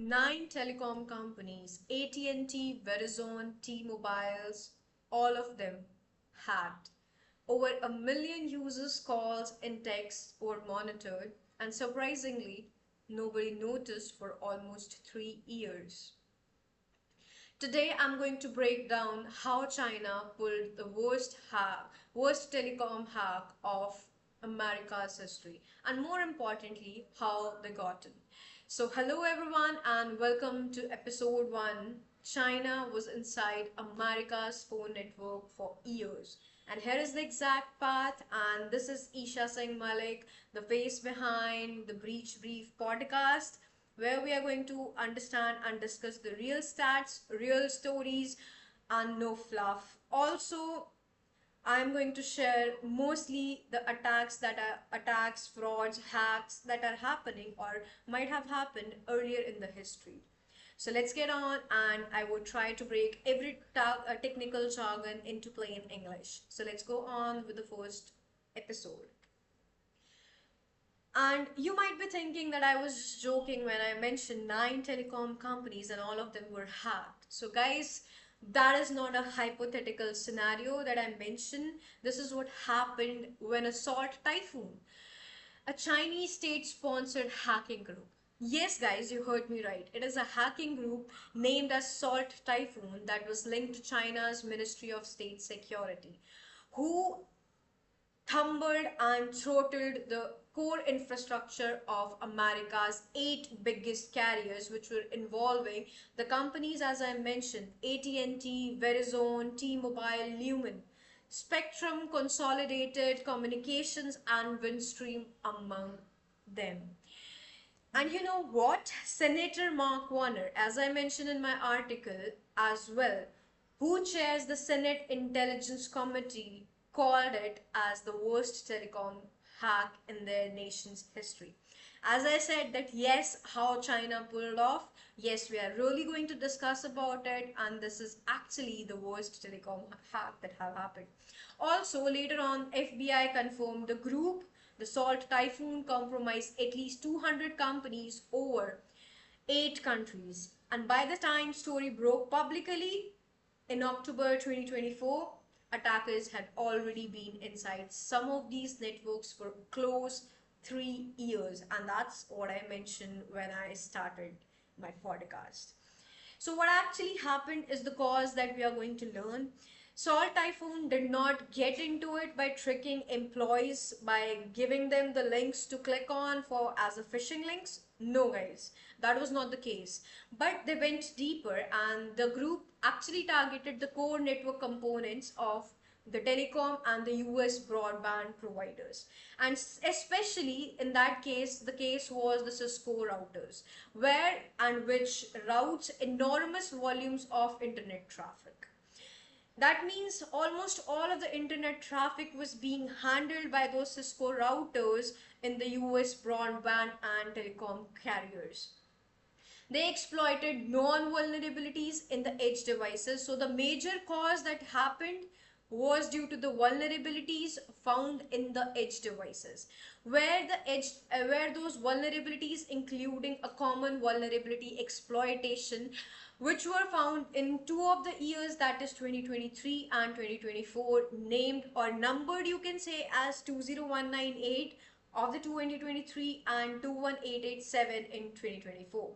Nine telecom companies, AT&T, Verizon, T-Mobiles, all of them hacked. Over a million users' calls and texts were monitored, and surprisingly, nobody noticed for almost 3 years. Today, I'm going to break down how China pulled the worst telecom hack of America's history, and more importantly, how they got in. So, hello everyone, and welcome to episode 1. China was inside America's phone network for years. And here is the exact path, and this is Isha Singh Malik, the face behind the Breach Brief podcast, where we are going to understand and discuss the real stats, real stories, and no fluff. Also, I'm going to share mostly the attacks, frauds, hacks that are happening or might have happened earlier in the history. So let's get on, and I will try to break every technical jargon into plain English. So let's go on with the first episode. And you might be thinking that I was just joking when I mentioned nine telecom companies and all of them were hacked. So, guys, that is not a hypothetical scenario that I mentioned. This is what happened when a salt typhoon, a Chinese state sponsored hacking group. Yes, guys, you heard me right. It is a hacking group named as Salt Typhoon that was linked to China's Ministry of State Security, who thumbled and throttled the core infrastructure of America's eight biggest carriers, which were involving the companies, as I mentioned, AT&T, Verizon, T-Mobile, Lumen, Spectrum, Consolidated Communications, and Windstream among them. And you know what? Senator Mark Warner, as I mentioned in my article as well, who chairs the Senate Intelligence Committee, called it as the worst telecom hack in their nation's history. As I said that yes, how China pulled off, yes, we are really going to discuss about it, and this is actually the worst telecom hack that have happened. Also, later on, FBI confirmed the group, the Salt Typhoon, compromised at least 200 companies over 8 countries. And by the time story broke publicly in October 2024, attackers had already been inside some of these networks for close 3 years. And that's what I mentioned when I started my podcast. So, what actually happened is the cause that we are going to learn. Salt Typhoon did not get into it by tricking employees by giving them the links to click on for as a phishing links. No, guys, that was not the case. But they went deeper, and the group actually targeted the core network components of the telecom and the US broadband providers. And especially in that case, the case was the Cisco routers, where and which routes enormous volumes of internet traffic. That means almost all of the internet traffic was being handled by those Cisco routers in the US broadband and telecom carriers. They exploited known vulnerabilities in the edge devices. So the major cause that happened was due to the vulnerabilities found in the edge devices, where those vulnerabilities, including a common vulnerability exploitation, which were found in two of the years, that is 2023 and 2024, named or numbered, you can say, as 20198 of the 2023 and 21887 in 2024,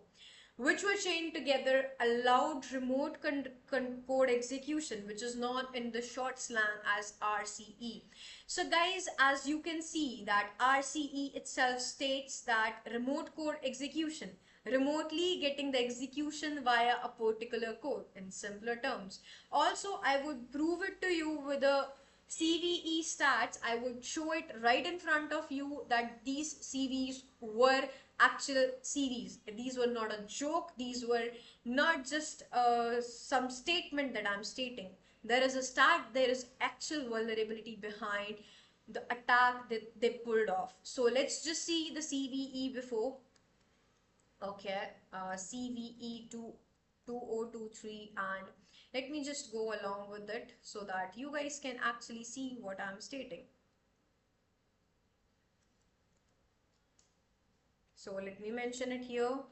which were chained together, allowed remote code execution, which is known in the short slang as RCE. So guys, as you can see that RCE itself states that remote code execution, remotely getting the execution via a particular code, in simpler terms. Also, I would prove it to you with a CVE stats. I would show it right in front of you that these CVs were actual CVs. These were not a joke. These were not just some statement that I'm stating. There is a stat, there is actual vulnerability behind the attack that they pulled off. So let's just see the CVE before. Okay, CVE 2023, and let me just go along with it so that you guys can actually see what I'm stating. So let me mention it here.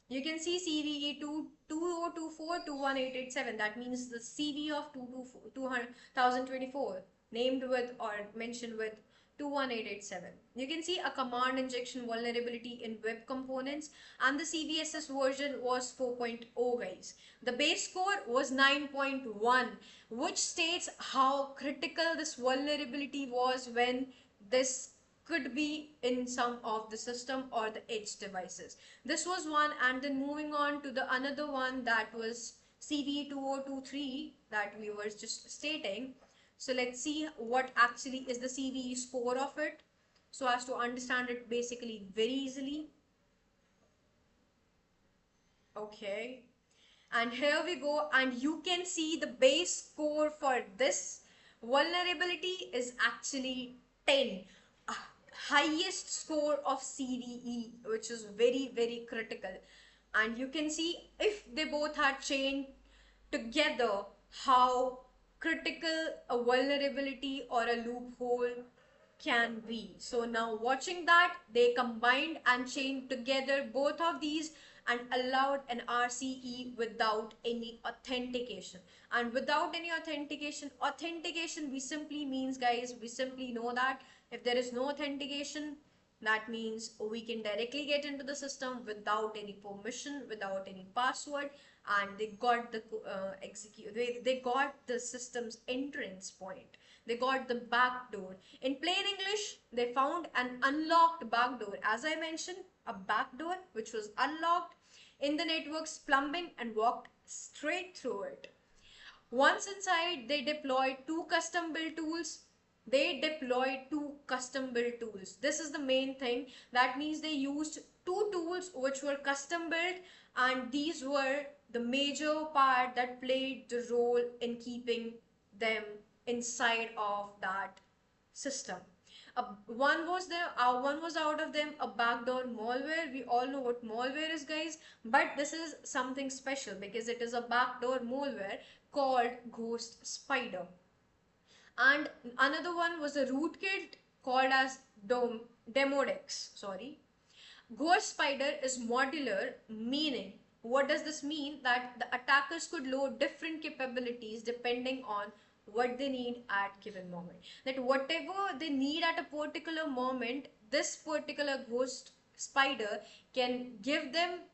You can see CVE 2024-21887. That means the CV of 2024 named with or mentioned with 21887. You can see a command injection vulnerability in web components, and the CVSS version was 4.0, guys. The base score was 9.1, which states how critical this vulnerability was when this could be in some of the system or the edge devices. This was one, and then moving on to the another one, that was CVE 2023 that we were just stating. So let's see what actually is the CVE score of it, so as to understand it basically very easily. Okay, and here we go, and you can see the base score for this vulnerability is actually 10, a highest score of CVE, which is very very critical. And you can see if they both had chained together, how critical a vulnerability or a loophole can be. So now watching that, they combined and chained together both of these and allowed an RCE without any authentication. And without any authentication we simply means, guys, we simply know that if there is no authentication, that means we can directly get into the system without any permission, without any password, and they got the they got the system's entrance point. They got the back door. In plain English, they found an unlocked back door. As I mentioned, a back door which was unlocked in the network's plumbing and walked straight through it. Once inside, they deployed two custom built tools. This is the main thing. That means they used two tools which were custom built, and these were the major part that played the role in keeping them inside of that system. One was out of them a backdoor malware. We all know what malware is, guys, but this is something special because it is a backdoor malware called Ghost Spider. And another one was a rootkit called as Demodex. Sorry. Ghost Spider is modular, meaning what does this mean? That the attackers could load different capabilities depending on what they need at given moment. That whatever they need at a particular moment, this particular Ghost Spider can give them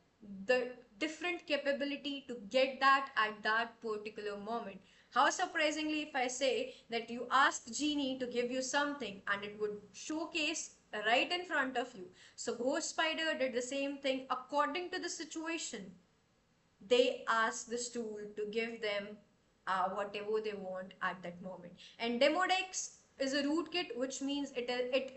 the different capability to get that at that particular moment. How surprisingly, if I say that you ask Genie to give you something and it would showcase right in front of you. So Ghost Spider did the same thing according to the situation. They asked this tool to give them whatever they want at that moment. And Demodex is a rootkit, which means it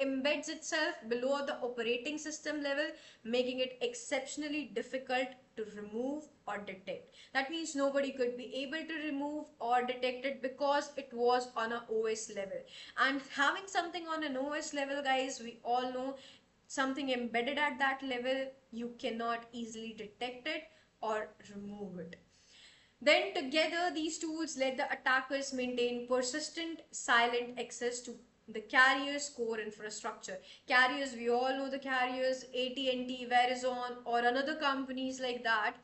embeds itself below the operating system level, making it exceptionally difficult to remove or detect. That means nobody could be able to remove or detect it because it was on a OS level. And having something on an OS level, guys, we all know something embedded at that level, you cannot easily detect it or remove it. Then together, these tools let the attackers maintain persistent, silent access to the carrier's core infrastructure. Carriers, we all know the carriers, AT&T, Verizon, or another companies like that.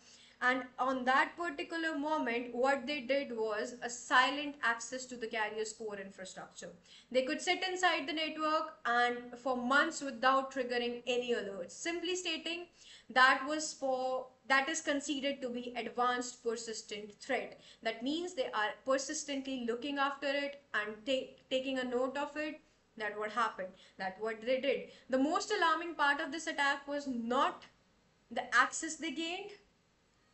And on that particular moment, what they did was a silent access to the carrier's core infrastructure. They could sit inside the network and for months without triggering any alerts. Simply stating, that is considered to be advanced persistent threat. That means they are persistently looking after it and taking a note of it, that what happened, that what they did. The most alarming part of this attack was not the access they gained.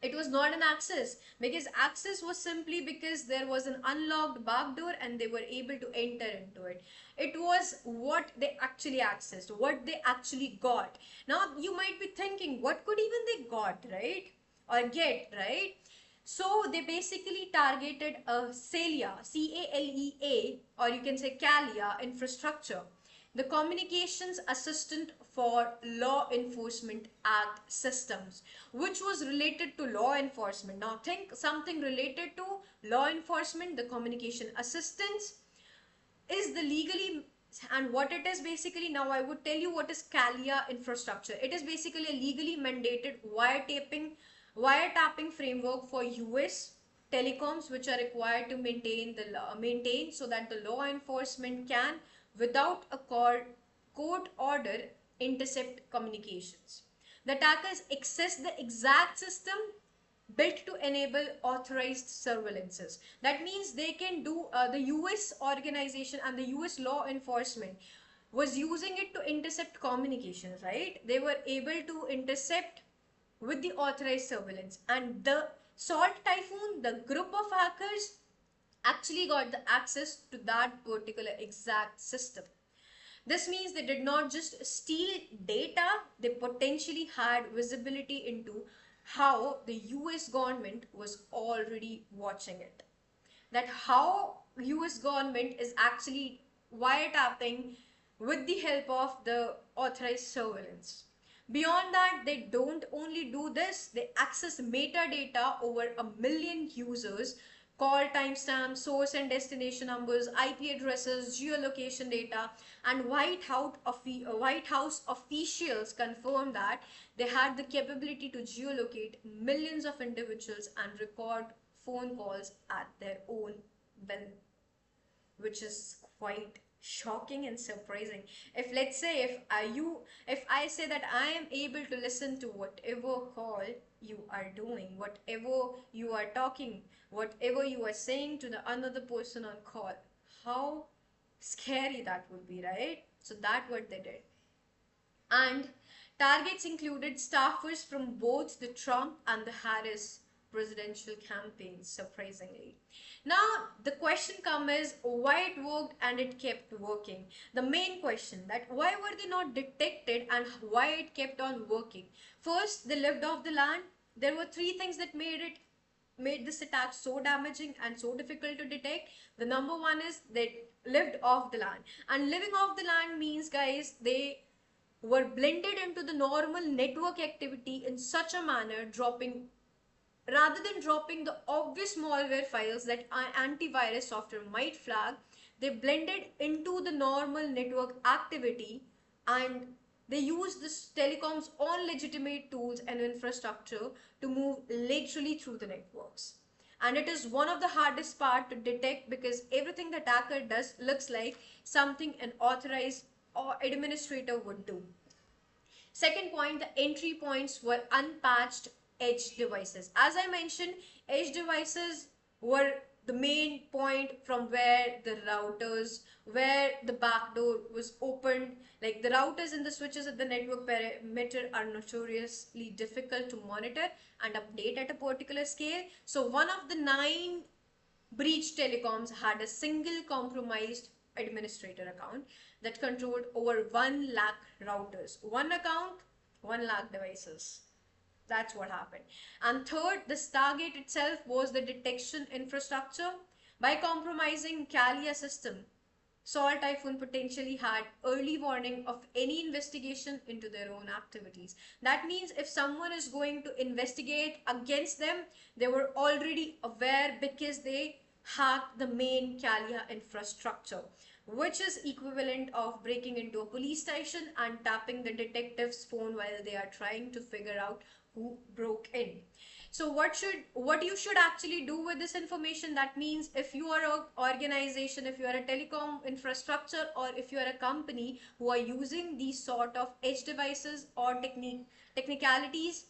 It was not an access, because access was simply because there was an unlocked backdoor and they were able to enter into it. It was what they actually accessed, what they actually got. Now you might be thinking, what could even they got, right, or get, right? So they basically targeted a CALEA, CALEA, or you can say CALEA infrastructure, the Communications Assistant for Law Enforcement Act systems, which was related to law enforcement. Now think something related to law enforcement, the communication assistance is the legally And what it is basically, now I would tell you what is CALIA infrastructure. It is basically a legally mandated wiretapping framework for US telecoms, which are required to maintain the law, maintain so that the law enforcement can, without a court order, intercept communications. The attackers access the exact system built to enable authorized surveillances. That means they can do, the US organization and the US law enforcement was using it to intercept communications, right? They were able to intercept with the authorized surveillance. And the Salt Typhoon, the group of hackers, actually got the access to that particular exact system. This means they did not just steal data, they potentially had visibility into how the US government was already watching it. That how US government is actually wiretapping with the help of the authorized surveillance. Beyond that, they don't only do this, they access metadata over a million users, call timestamps, source and destination numbers, IP addresses, geolocation data, and White House officials confirmed that they had the capability to geolocate millions of individuals and record phone calls at their own will, which is quite shocking and surprising. If let's say if I say that I am able to listen to whatever call you are doing, whatever you are talking, whatever you are saying to the another person on call, how scary that would be, right? So that what they did. And targets included staffers from both the Trump and the Harris presidential campaigns, surprisingly. Now, the question comes is why it worked and it kept working. The main question that why were they not detected and why it kept on working. First, they lived off the land. There were three things that made this attack so damaging and so difficult to detect. The number one is they lived off the land. And living off the land means, guys, they were blended into the normal network activity in such a manner, dropping rather than dropping the obvious malware files that antivirus software might flag, they blended into the normal network activity, and they use this telecom's own legitimate tools and infrastructure to move literally through the networks. And it is one of the hardest part to detect because everything the attacker does looks like something an authorized or administrator would do. Second point, the entry points were unpatched edge devices. As I mentioned, edge devices were the main point from where the routers, where the backdoor was opened. Like the routers and the switches at the network perimeter are notoriously difficult to monitor and update at a particular scale. So one of the 9 breached telecoms had a single compromised administrator account that controlled over 1 lakh routers. One account, 1 lakh devices. That's what happened. And third, the Stargate itself was the detection infrastructure. By compromising CALIA system, Salt Typhoon potentially had early warning of any investigation into their own activities. That means if someone is going to investigate against them, they were already aware because they hacked the main CALIA infrastructure, which is equivalent of breaking into a police station and tapping the detective's phone while they are trying to figure out who broke in. So what you should actually do with this information, that means if you are an organization, if you are a telecom infrastructure, or if you are a company who are using these sort of edge devices or technicalities,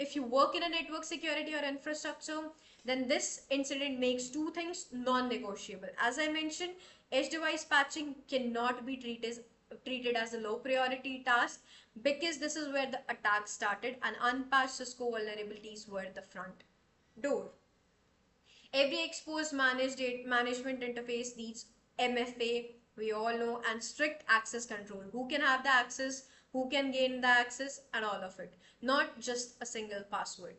if you work in a network security or infrastructure, then this incident makes two things non-negotiable. As I mentioned, edge device patching cannot be treated as a low priority task because this is where the attack started and unpatched Cisco vulnerabilities were the front door. Every exposed management interface needs MFA, we all know, and strict access control. Who can have the access, who can gain the access, and all of it. Not just a single password.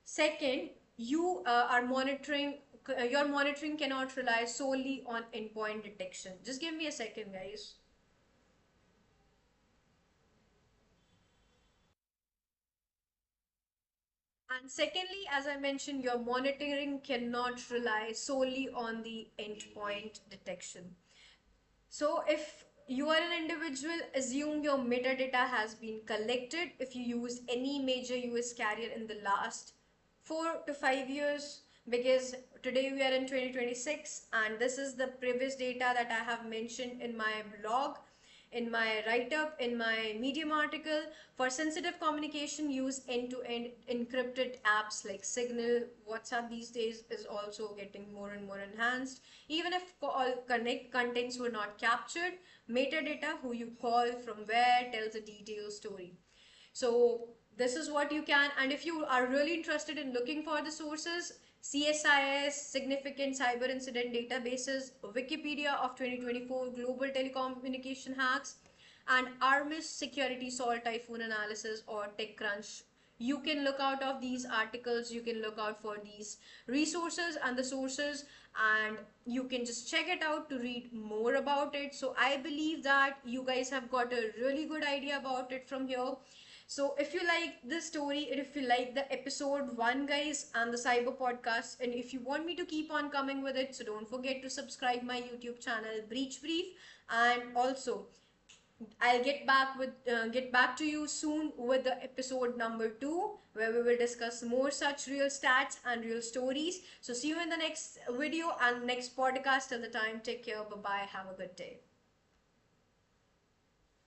Second, your monitoring cannot rely solely on endpoint detection. Just give me a second, guys. And secondly, as I mentioned, your monitoring cannot rely solely on the endpoint detection. So if you are an individual, assume your metadata has been collected if you use any major US carrier in the last 4 to 5 years, because today we are in 2026 and this is the previous data that I have mentioned in my blog, in my write-up, in my Medium article. For sensitive communication, use end-to-end encrypted apps like Signal. WhatsApp these days is also getting more and more enhanced. Even if call connect contents were not captured, metadata, who you call, from where, tells a detailed story. So this is what you can, and if you are really interested in looking for the sources, CSIS, Significant Cyber Incident Databases, Wikipedia of 2024 Global Telecommunication Hacks, and ARMIS Security Salt Typhoon Analysis or TechCrunch. You can look out of these articles, you can look out for these resources and the sources, and you can just check it out to read more about it. So I believe that you guys have got a really good idea about it from here. So if you like this story, and if you like the episode 1, guys, and the cyber podcast, and if you want me to keep on coming with it, so don't forget to subscribe my YouTube channel Breach Brief. And also I'll get back to you soon with the episode number 2, where we will discuss more such real stats and real stories. So see you in the next video and next podcast. Till the time, take care, bye bye, have a good day.